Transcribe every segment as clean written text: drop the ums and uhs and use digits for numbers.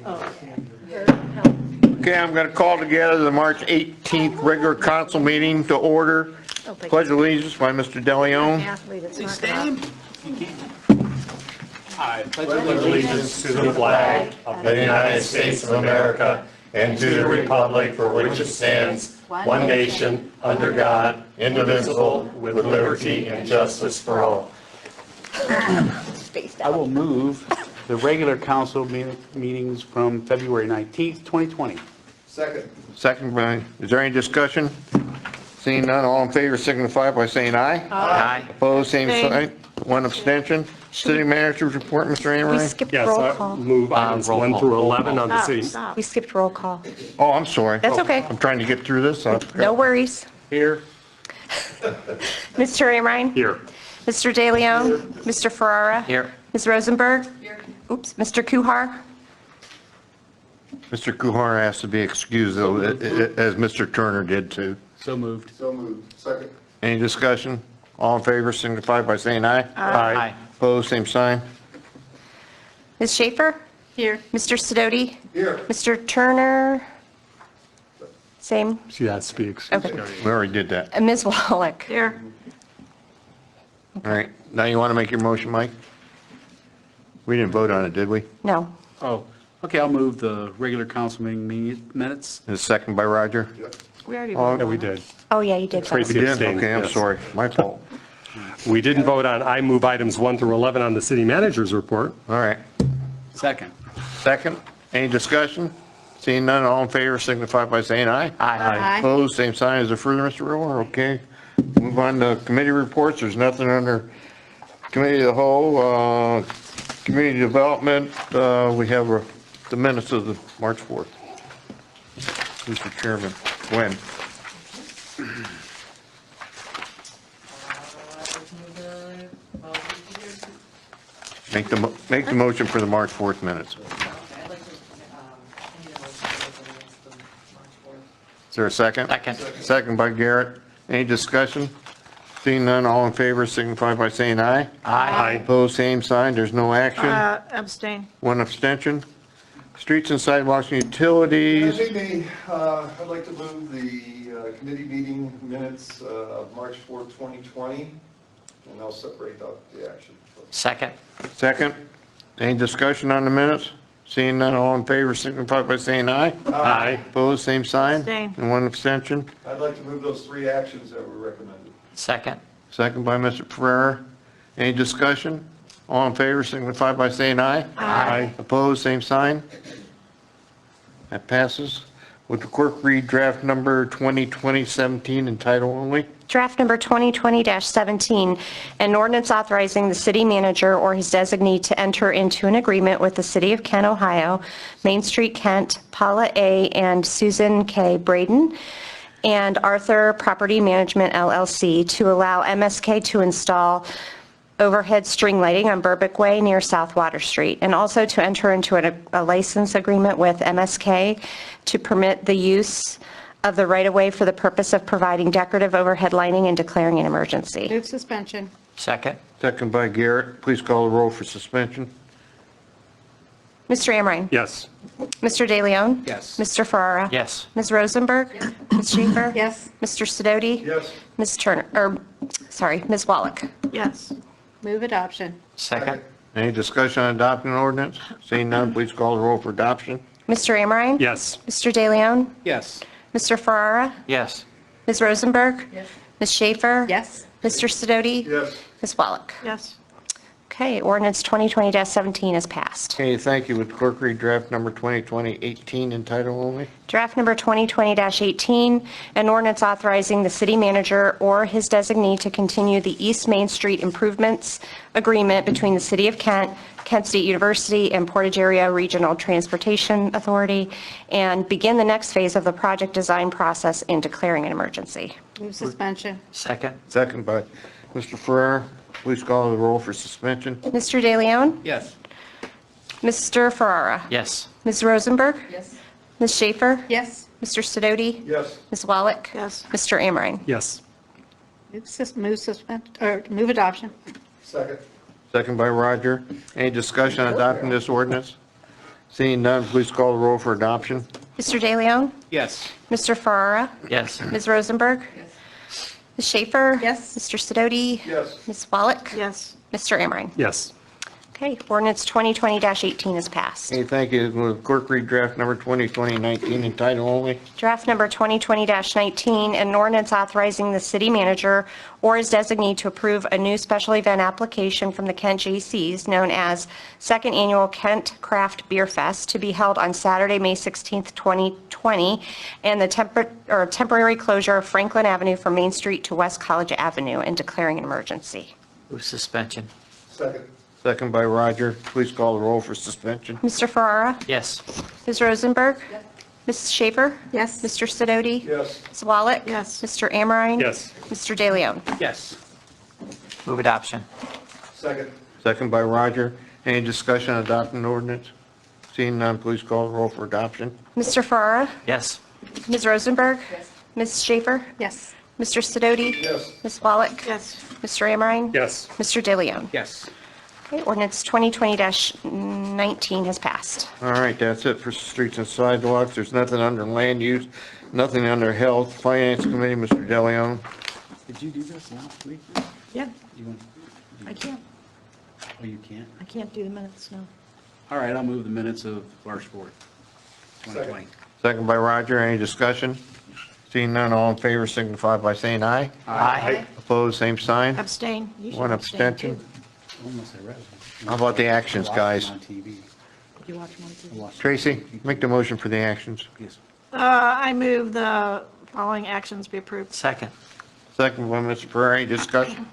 Okay, I'm going to call together the March 18th regular council meeting to order. Pledge of allegiance by Mr. DeLeone. Please stand. I pledge allegiance to the flag of the United States of America and to the republic for which it stands, one nation, under God, indivisible, with liberty and justice for all. I will move the regular council meetings from February 19th, 2020. Second by, is there any discussion? Seeing none, all in favor signify by saying aye. Aye. Opposed, same sign. One abstention. City manager's report, Mr. We Amrhein. skipped Yes, roll I call. move items 1 through 11 on the city. We skipped roll call. Oh, I'm sorry. That's okay. I'm trying to get through this. No worries. Here. Mr. Amrhein? Here. Mr. DeLeone? Mr. Ferrara? Here. Ms. Rosenberg? Oops, Mr. Kuhar? Mr. Kuhar has to be excused, though, as Mr. Turner did, too. So moved. Second. Any discussion? All in favor signify by saying aye. Aye. Opposed, same sign. Ms. Shaffer? Here. Mr. Sidoti? Here. Mr. Turner? Same. She has to be excused. Okay. We already did that. And Ms. Wallach? Here. All right, now you want to make your motion, Mike? We didn't vote on it, did we? No. Oh, okay, I'll move the regular council meeting minutes. Is it second by Roger? We already Yeah, we did. Oh, yeah, you did. Tracy We did? abstained, Okay, I'm yes. sorry, my fault. We didn't vote on, I move items 1 through 11 on the city manager's report. All right, Second. second, any discussion? Seeing none, all in favor signify by saying aye. Aye. Opposed, same sign. Is there further, Mr. Roller? Okay. Move on to committee reports. There's nothing under committee of the whole. Community development, we have the minutes of the March 4th. Mr. Chairman, Gwen. Make the motion for the March 4th minutes. Is there a second? Second. Second by Garret. Any discussion? Seeing none, all in favor signify by saying aye. Aye. Opposed, same sign. There's no action. Abstain. One abstention. Streets and sidewalks and utilities. I'd like to move the committee meeting minutes of March 4th, 2020, and I'll separate out the action. Second. Second. Any discussion on the minutes? Seeing none, all in favor signify by saying aye. Aye. Opposed, same sign. Abstain. And one abstention. I'd like to move those three actions that were recommended. Second. Second by Mr. Ferrara. Any discussion? All in favor signify by saying aye. Aye. Opposed, same sign. That passes. Would the clerk read draft number 2020-17 in title only? Draft number 2020-17, an ordinance authorizing the city manager or his designee to enter into an agreement with the City of Kent, Ohio, Main Street, Kent, Paula A. and Susan K. Braden, and Arthur Property Management LLC to allow MSK to install overhead string lighting on Burbick Way near South Water Street, and also to enter into a license agreement with MSK to permit the use of the right-of-way for the purpose of providing decorative overhead lighting and declaring an emergency. Move suspension. Second. Second by Garret. Please call the roll for suspension. Mr. Amrhein? Yes. Mr. DeLeone? Yes. Mr. Ferrara? Yes. Ms. Rosenberg? Ms. Shaffer? Yes. Mr. Sidoti? Yes. Ms. Turner, Ms. Wallach? Yes. Move adoption. Second. Any discussion on adopting an ordinance? Seeing none, please call the roll for adoption. Mr. Amrhein? Yes. Mr. DeLeone? Yes. Mr. Ferrara? Yes. Ms. Rosenberg? Yes. Ms. Shaffer? Yes. Mr. Sidoti? Yes. Ms. Wallach? Yes. Okay, ordinance 2020-17 is passed. Okay, thank you. Would the clerk read draft number 2020-18 in title only? Draft number 2020-18, an ordinance authorizing the city manager or his designee to continue the East Main Street Improvements Agreement between the City of Kent, Kent State University, and Portage Area Regional Transportation Authority, and begin the next phase of the project design process in declaring an emergency. Move suspension. Second. Second by Mr. Ferrara. Please call the roll for suspension. Mr. DeLeone? Yes. Mr. Ferrara? Yes. Ms. Rosenberg? Yes. Ms. Shaffer? Yes. Mr. Sidoti? Yes. Ms. Wallach? Yes. Mr. Amrhein? Yes. Move adoption. Second. Second by Roger. Any discussion on adopting this ordinance? Seeing none, please call the roll for adoption. Mr. DeLeone? Yes. Mr. Ferrara? Yes. Ms. Rosenberg? Ms. Schaefer? Yes. Mr. Sidoti? Yes. Ms. Wallach? Yes. Mr. Amrhein? Yes. Okay, ordinance 2020-18 is passed. Okay, thank you. Will the clerk read draft number 2020-19 in title only? Draft number 2020-19, an ordinance authorizing the city manager or his designee to approve a new special event application from the Kent J.C.'s known as Second Annual Kent Craft Beer Fest to be held on Saturday, May 16th, 2020, and the temporary closure of Franklin Avenue from Main Street to West College Avenue and declaring an emergency. Move suspension. Second. Second by Roger. Please call the roll for suspension. Mr. Ferrara? Yes. Ms. Rosenberg? Ms. Schaefer? Yes. Mr. Sidoti? Yes. Ms. Wallach? Yes. Mr. Amrhein? Yes. Mr. DeLeone? Yes. Move adoption. Second. Second by Roger. Any discussion on adopting ordinance? Seeing none, please call the roll for adoption. Mr. Ferrara? Yes. Ms. Rosenberg? Ms. Schaefer? Yes. Mr. Sidoti? Yes. Ms. Wallach? Yes. Mr. Amrhein? Yes. Mr. DeLeone? Yes. Okay, ordinance 2020-19 has passed. All right, that's it for streets and sidewalks. There's nothing under land use, nothing under health. Finance Committee, Mr. DeLeone. Did you do this last week? Yeah, You want? I can't, Oh, you can't? I can't do the minutes, no. All right, I'll move the minutes of March 4th, 2020. Second by Roger. Any discussion? Seeing none, all in favor signify by saying aye. Aye. Opposed, same sign. Abstain. You should One abstain, abstention. too. Almost I read it. How about the actions, I watched guys? them on TV. You watch them on TV. I watched Tracy, make the motion for the actions. Yes. I move the following actions be approved. Second. Second by Mr. Ferrari. Any discussion?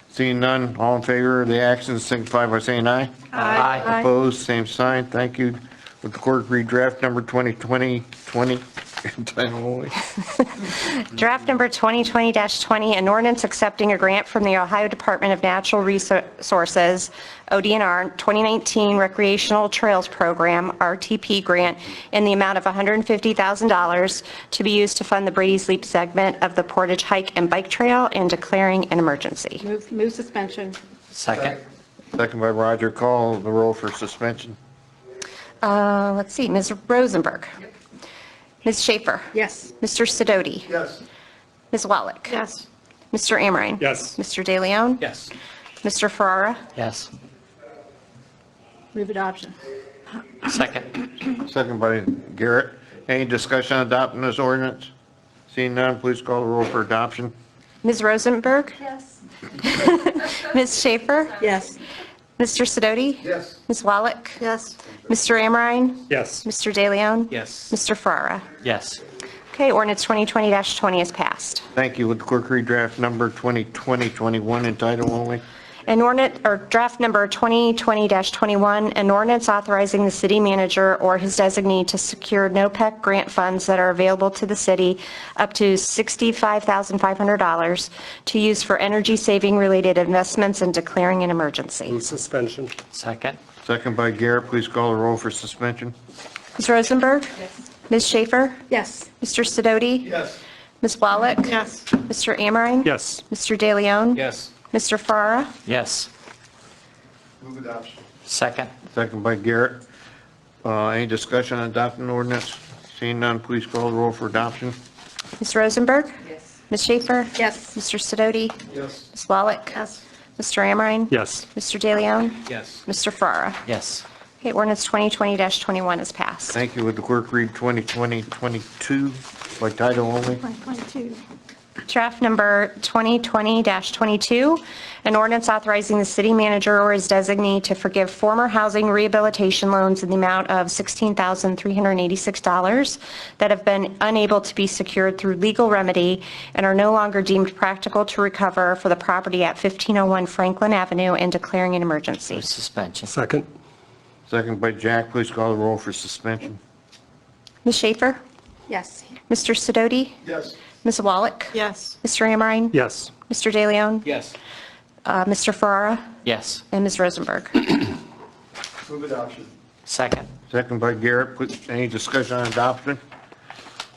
Seeing none, all in favor of the actions signify by saying aye. Aye. Opposed, same sign. Thank you. Would the clerk read draft number 2020-20 in title only? Draft number 2020-20, an ordinance accepting a grant from the Ohio Department of Natural Resources, ODNR, 2019 Recreational Trails Program, RTP grant, in the amount of $150,000 to be used to fund the Brady's Leap segment of the Portage Hike and Bike Trail and declaring an emergency. Move suspension. Second. Second by Roger. Call the roll for suspension. Let's see, Ms. Rosenberg. Ms. Schaefer. Yes. Mr. Sidoti. Yes. Ms. Wallach. Yes. Mr. Amrhein. Yes. Mr. DeLeone. Yes. Mr. Ferrara. Yes. Move adoption. Second. Second by Garrett. Any discussion on adopting this ordinance? Seeing none, please call the roll for adoption. Ms. Rosenberg. Yes. Ms. Schaefer. Yes. Mr. Sidoti. Yes. Ms. Wallach. Yes. Mr. Amrhein. Yes. Mr. DeLeone. Yes. Mr. Ferrara. Yes. Okay, ordinance 2020-20 is passed. Thank you. Would the clerk read draft number 2020-21 in title only? An ordinance, or draft number 2020-21, an ordinance authorizing the city manager or his designee to secure NOPEC grant funds that are available to the city up to $65,500 to use for energy-saving related investments and declaring an emergency. Move suspension. Second. Second by Garrett. Please call the roll for suspension. Ms. Rosenberg? Yes. Ms. Schaefer? Yes. Mr. Sidoti? Yes. Ms. Wallach? Yes. Mr. Amrhein? Yes. Mr. DeLeone? Yes. Mr. Ferrara? Yes. Move adoption. Second. Second by Garrett. Any discussion on adopting ordinance? Seeing none, please call the roll for adoption. Ms. Rosenberg? Yes. Ms. Schaefer? Yes. Mr. Sidoti? Yes. Ms. Wallach? Yes. Mr. Amrhein? Yes. Mr. DeLeone? Yes. Mr. Ferrara? Yes. Okay, ordinance 2020-21 is passed. Thank you. Would the clerk read 2020-22 by title only? 2022. Draft number 2020-22, an ordinance authorizing the city manager or his designee to forgive former housing rehabilitation loans in the amount of $16,386 that have been unable to be secured through legal remedy and are no longer deemed practical to recover for the property at 1501 Franklin Avenue and declaring an emergency. Move suspension. Second. Second by Jack. Please call the roll for suspension. Ms. Schaefer? Yes. Mr. Sidoti? Yes. Ms. Wallach? Yes. Mr. Amrhein? Yes. Mr. DeLeone? Yes. Mr. Ferrara? Yes. And Ms. Rosenberg? Move adoption. Second. Second by Garrett. Any discussion on adoption?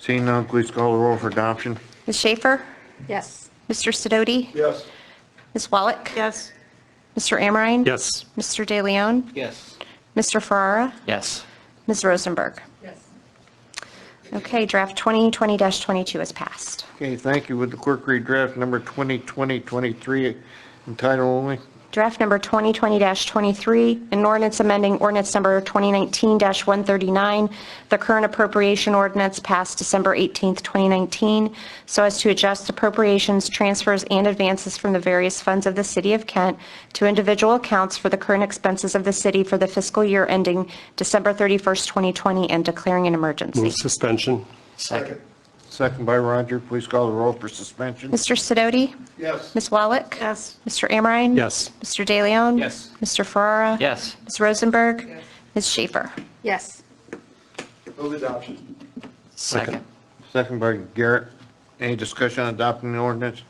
Seeing none, please call the roll for adoption. Ms. Schaefer? Yes. Mr. Sidoti? Yes. Ms. Wallach? Yes. Mr. Amrhein? Yes. Mr. DeLeone? Yes. Mr. Ferrara? Yes. Ms. Rosenberg? Yes. Okay, draft 2020-22 is passed. Okay, thank you. Would the clerk read draft number 2020-23 in title only? Draft number 2020-23, an ordinance amending ordinance number 2019-139, the current appropriation ordinance passed December 18th, 2019, so as to adjust appropriations, transfers, and advances from the various funds of the City of Kent to individual accounts for the current expenses of the city for the fiscal year ending December 31st, 2020, and declaring an emergency. Move suspension. Second. Second by Roger. Please call the roll for suspension. Mr. Sidoti? Yes. Ms. Wallach? Yes. Mr. Amrhein? Yes. Mr. DeLeone? Yes. Mr. Ferrara? Yes. Ms. Rosenberg? Ms. Shaffer? Yes. Move adoption. Second. Second by Garret. Any discussion on adopting the ordinance?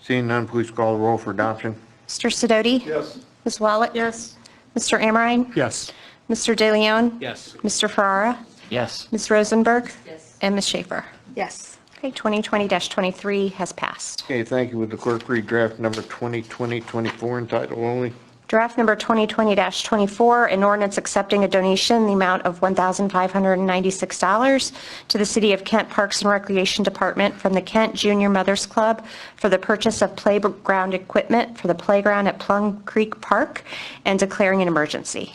Seeing none, please call the roll for adoption. Mr. Sidoti? Yes. Ms. Wallach? Yes. Mr. Amrhein? Yes. Mr. DeLeone? Yes. Mr. Ferrara? Yes. Ms. Rosenberg? Yes. And Ms. Shaffer? Yes. Okay, 2020-23 has passed. Okay, thank you. Would the clerk read draft number 2020-24 in title only? Draft number 2020-24, an ordinance accepting a donation in the amount of $1,596 to the City of Kent Parks and Recreation Department from the Kent Junior Mothers Club for the purchase of playground equipment for the playground at Plum Creek Park and declaring an emergency.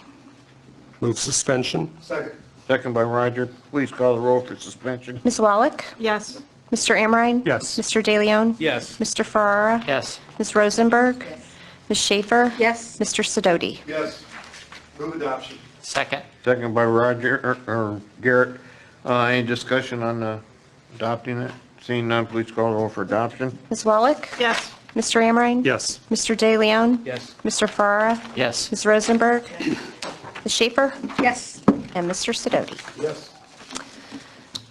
Move suspension. Second. Second by Roger. Please call the roll for suspension. Ms. Wallach? Yes. Mr. Amrhein? Yes. Mr. DeLeone? Yes. Mr. Ferrara? Yes. Ms. Rosenberg? Ms. Shaffer? Yes. Mr. Sidoti? Yes. Move adoption. Second. Second by Roger, or Garrett. Any discussion on adopting it? Seeing none, please call the roll for adoption. Ms. Wallach? Yes. Mr. Amrhein? Yes. Mr. DeLeone? Yes. Mr. Ferrara? Yes. Ms. Rosenberg? Ms. Shaffer? Yes. And Mr. Sidoti? Yes.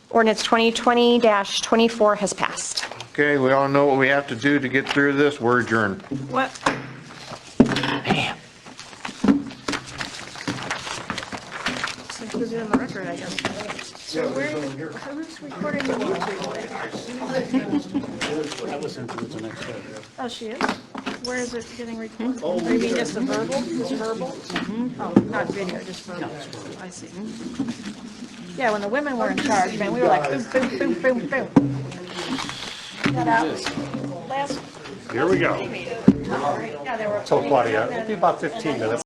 Ordinance 2020-24 has passed. Okay, we all know what we have to do to get through this. We're adjourned. What? Bam. So who's in the record, I guess? Yeah, we're done here. Who's recording the YouTube? I listen to the next one. Oh, she is? Where is it getting recorded? Oh, you mean just the verbal? Just verbal? Oh, not video, just verbal. I see. Yeah, when the women were in charge, man, we were like boom, boom, boom, boom, boom. Got out last Here we go. Yeah, they were. So Claudia, it'll be about 15 minutes.